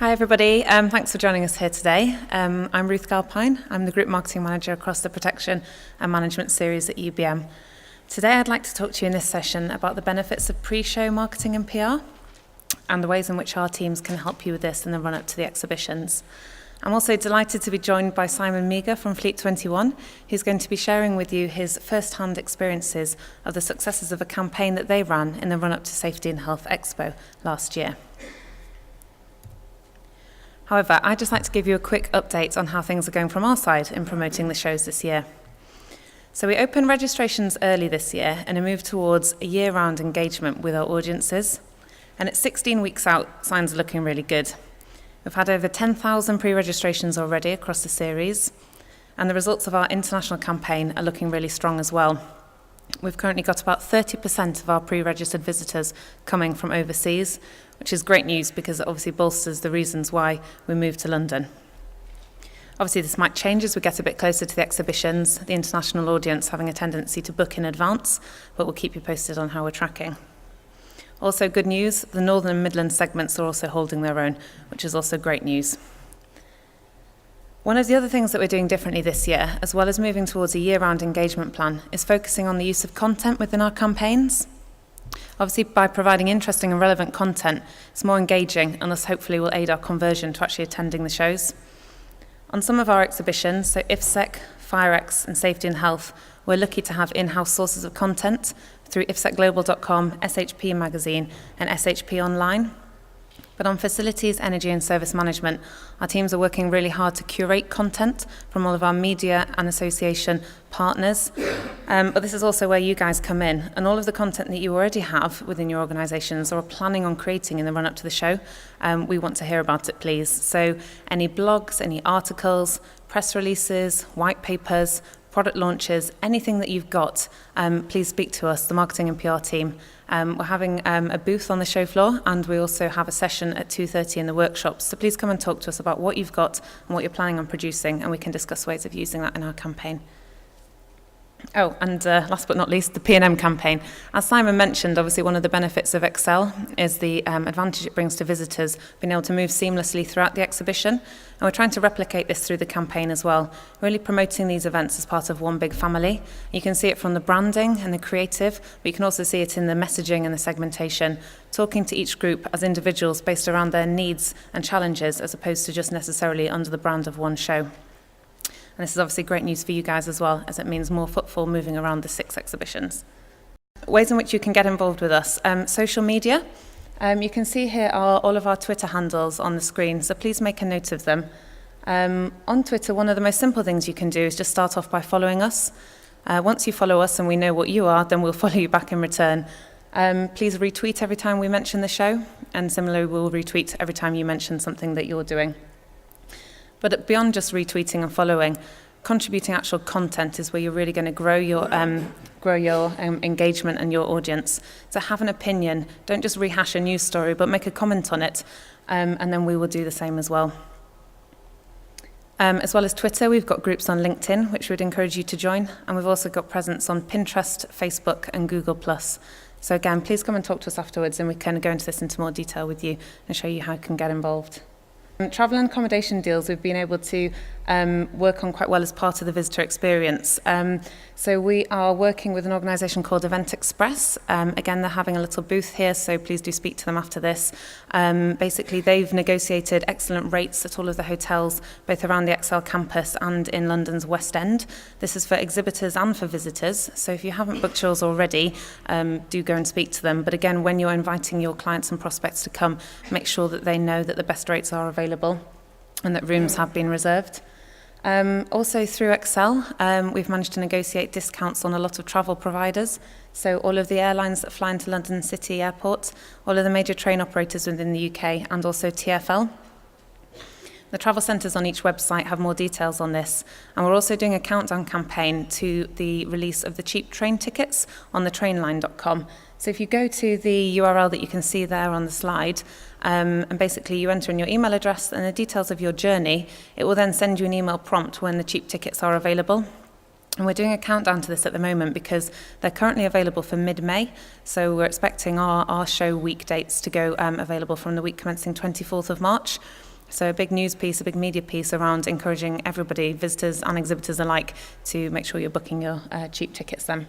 Hi everybody, thanks for joining us here today. I'm Ruth Galpine. I'm the Group Marketing Manager across the Protection and Management series at UBM. Today I'd like to talk to you in this session about the benefits of pre-show marketing and PR and the ways in which our teams can help you with this in the run-up to the exhibitions. I'm also delighted to be joined by Simon Meagher from Fleet 21, who's going to be sharing with you his first-hand experiences of the successes of a campaign that they ran in the run-up to Safety and Health Expo last year. However, I'd just like to give you a quick update on how things are going from our side in promoting the shows this year. So we opened registrations early this year and a move towards a year-round engagement with our audiences. And at 16 weeks out, signs are looking really good. We've had over 10,000 pre-registrations already across the series, and the results of our international campaign are looking really strong as well. We've currently got about 30% of our pre-registered visitors coming from overseas, which is great news because it obviously bolsters the reasons why we moved to London. Obviously this might change as we get a bit closer to the exhibitions, the international audience having a tendency to book in advance, but we'll keep you posted on how we're tracking. Also good news, the Northern and Midland segments are also holding their own, which is also great news. One of the other things that we're doing differently this year, as well as moving towards a year-round engagement plan, is focusing on the use of content within our campaigns. Obviously, by providing interesting and relevant content, it's more engaging and thus hopefully will aid our conversion to actually attending the shows. On some of our exhibitions, so IFSEC, FireX and Safety and Health, we're lucky to have in-house sources of content through ifsecglobal.com, SHP Magazine and SHP Online. But on facilities, energy and service management, our teams are working really hard to curate content from all of our media and association partners. But this is also where you guys come in. And all of the content that you already have within your organisations or are planning on creating in the run-up to the show, we want to hear about it, please. So any blogs, any articles, press releases, white papers, product launches, anything that you've got, please speak to us, the marketing and PR team. We're having a booth on the show floor, and we also have a session at 2:30 in the workshops. So please come and talk to us about what you've got and what you're planning on producing, and we can discuss ways of using that in our campaign. Oh, and last but not least, the P&M campaign. As Simon mentioned, obviously one of the benefits of Excel is the advantage it brings to visitors, being able to move seamlessly throughout the exhibition. And we're trying to replicate this through the campaign as well, really promoting these events as part of one big family. You can see it from the branding and the creative, but you can also see it in the messaging and the segmentation, talking to each group as individuals based around their needs and challenges, as opposed to just necessarily under the brand of one show. And this is obviously great news for you guys as well, as it means more footfall moving around the 6 exhibitions. Ways in which you can get involved with us. Social media. You can see here all of our Twitter handles on the screen, so please make a note of them. On Twitter, one of the most simple things you can do is just start off by following us. Once you follow us and we know what you are, then we'll follow you back in return. Please retweet every time we mention the show, and similarly we'll retweet every time you mention something that you're doing. But beyond just retweeting and following, contributing actual content is where you're really going to grow your engagement and your audience. So have an opinion, don't just rehash a news story, but make a comment on it, and then we will do the same as well. As well as Twitter, we've got groups on LinkedIn, which we'd encourage you to join, and we've also got presence on Pinterest, Facebook, and Google+. So again, please come and talk to us afterwards, and we can go into this into more detail with you and show you how you can get involved. Travel and accommodation deals we've been able to work on quite well as part of the visitor experience. So we are working with an organisation called Event Express. Again, they're having a little booth here, so please do speak to them after this. Basically, they've negotiated excellent rates at all of the hotels, both around the ExCeL campus and in London's West End. This is for exhibitors and for visitors, so if you haven't booked yours already, do go and speak to them. But again, when you're inviting your clients and prospects to come, make sure that they know that the best rates are available and that rooms have been reserved. Also through ExCeL, we've managed to negotiate discounts on a lot of travel providers. So all of the airlines that fly into London City Airport, all of the major train operators within the UK, and also TfL. The travel centres on each website have more details on this, and we're also doing a countdown campaign to the release of the cheap train tickets on the trainline.com. So if you go to the URL that you can see there on the slide, and basically you enter in your email address and the details of your journey, it will then send you an email prompt when the cheap tickets are available. And we're doing a countdown to this at the moment because they're currently available for mid-May, so we're expecting our show week dates to go available from the week commencing 24th of March. So a big news piece, a big media piece around encouraging everybody, visitors and exhibitors alike, to make sure you're booking your cheap tickets then.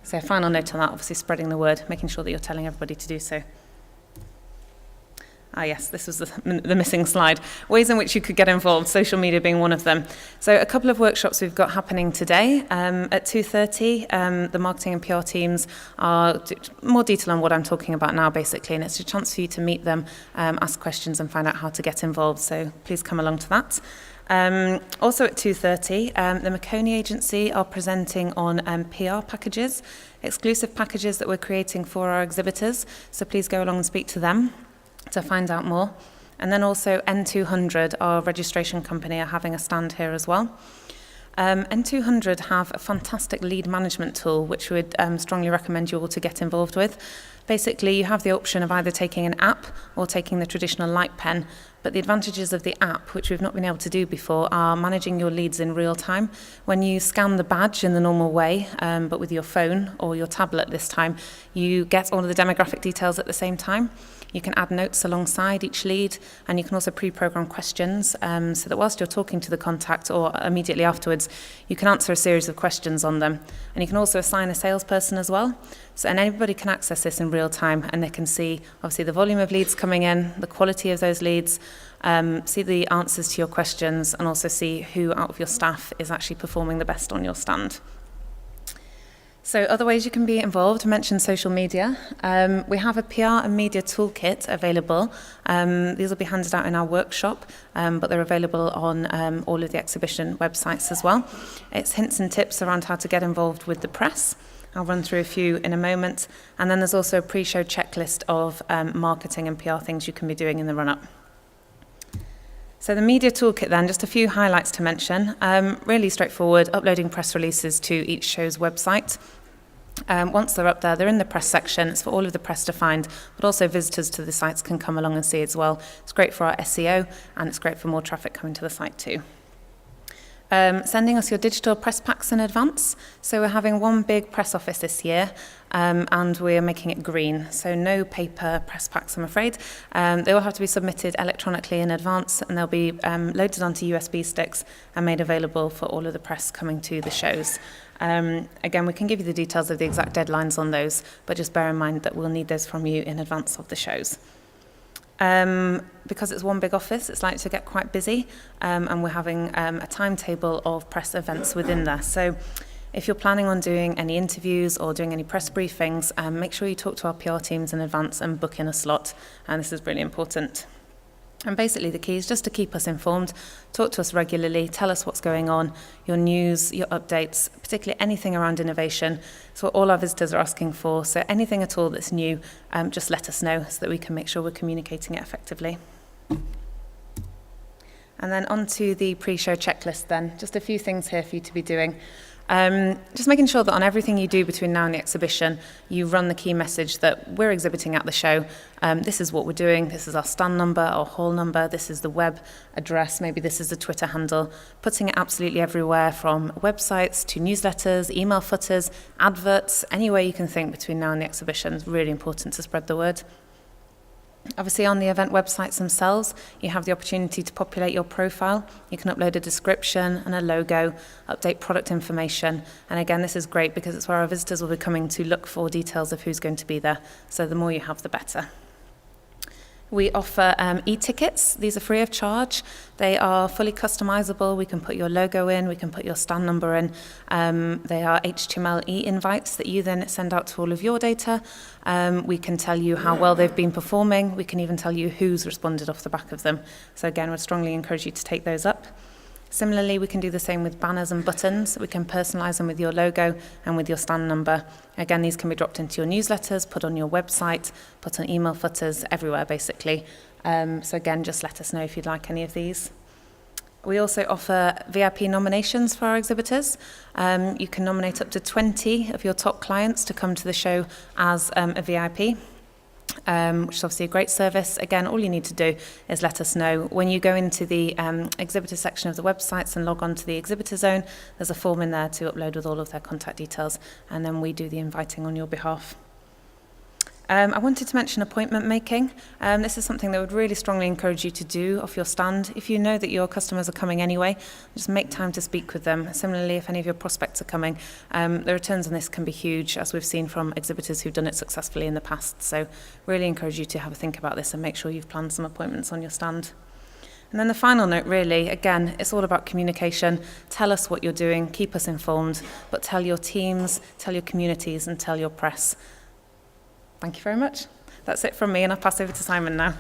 So final note on that, obviously spreading the word, making sure that you're telling everybody to do so. Ah yes, this was the missing slide. Ways in which you could get involved, social media being one of them. So a couple of workshops we've got happening today. At 2:30, the marketing and PR teams are more detail on what I'm talking about now, basically, and it's a chance for you to meet them, ask questions and find out how to get involved. So please come along to that. Also at 2:30, the Marconi Agency are presenting on PR packages, exclusive packages that we're creating for our exhibitors. So please go along and speak to them to find out more. And then also N200, our registration company, are having a stand here as well. N200 have a fantastic lead management tool, which we would strongly recommend you all to get involved with. Basically, you have the option of either taking an app or taking the traditional light pen, but the advantages of the app, which we've not been able to do before, are managing your leads in real time. When you scan the badge in the normal way, but with your phone or your tablet this time, you get all of the demographic details at the same time. You can add notes alongside each lead, and you can also pre-program questions so that whilst you're talking to the contact or immediately afterwards, you can answer a series of questions on them. And you can also assign a salesperson as well. So, and anybody can access this in real time, and they can see obviously the volume of leads coming in, the quality of those leads, see the answers to your questions, and also see who out of your staff is actually performing the best on your stand. So other ways you can be involved, I mentioned social media. We have a PR and media toolkit available. These will be handed out in our workshop, but they're available on all of the exhibition websites as well. It's hints and tips around how to get involved with the press. I'll run through a few in a moment. And then there's also a pre-show checklist of marketing and PR things you can be doing in the run-up. So the media toolkit then, just a few highlights to mention. Really straightforward, uploading press releases to each show's website. Once they're up there, they're in the press section. It's for all of the press to find, but also visitors to the sites can come along and see as well. It's great for our SEO, and it's great for more traffic coming to the site too. Sending us your digital press packs in advance. So we're having one big press office this year, and we're making it green. So no paper press packs, I'm afraid. They will have to be submitted electronically in advance, and they'll be loaded onto USB sticks and made available for all of the press coming to the shows. Again, we can give you the details of the exact deadlines on those, but just bear in mind that we'll need those from you in advance of the shows. Because it's one big office, it's likely to get quite busy, and we're having a timetable of press events within there. So if you're planning on doing any interviews or doing any press briefings, make sure you talk to our PR teams in advance and book in a slot, and this is really important. And basically the key is just to keep us informed, talk to us regularly, tell us what's going on, your news, your updates, particularly anything around innovation. It's what all our visitors are asking for, so anything at all that's new, just let us know so that we can make sure we're communicating it effectively. And then on to the pre-show checklist then, just a few things here for you to be doing. Just making sure that on everything you do between now and the exhibition, you run the key message that we're exhibiting at the show. This is what we're doing. This is our stand number, our hall number. This is the web address. Maybe this is the Twitter handle. Putting it absolutely everywhere, from websites to newsletters, email footers, adverts, any way you can think between now and the exhibition. It's really important to spread the word. Obviously, on the event websites themselves, you have the opportunity to populate your profile. You can upload a description and a logo, update product information. And again, this is great because it's where our visitors will be coming to look for details of who's going to be there. So the more you have, the better. We offer e-tickets. These are free of charge. They are fully customizable. We can put your logo in, we can put your stand number in. They are HTML e-invites that you then send out to all of your data. We can tell you how well they've been performing. We can even tell you who's responded off the back of them. So again, we'd strongly encourage you to take those up. Similarly, we can do the same with banners and buttons. We can personalize them with your logo and with your stand number. Again, these can be dropped into your newsletters, put on your website, put on email footers, everywhere basically. So again, just let us know if you'd like any of these. We also offer VIP nominations for our exhibitors. You can nominate up to 20 of your top clients to come to the show as a VIP. Which is obviously a great service. Again, all you need to do is let us know. When you go into the exhibitor section of the websites and log on to the exhibitor zone, there's a form in there to upload with all of their contact details, and then we do the inviting on your behalf. I wanted to mention appointment making. This is something that I would really strongly encourage you to do off your stand. If you know that your customers are coming anyway, just make time to speak with them. Similarly, if any of your prospects are coming, the returns on this can be huge, as we've seen from exhibitors who've done it successfully in the past. So really encourage you to have a think about this and make sure you've planned some appointments on your stand. And then the final note, really, again, it's all about communication. Tell us what you're doing, keep us informed, but tell your teams, tell your communities, and tell your press. Thank you very much. That's it from me, and I'll pass over to Simon now.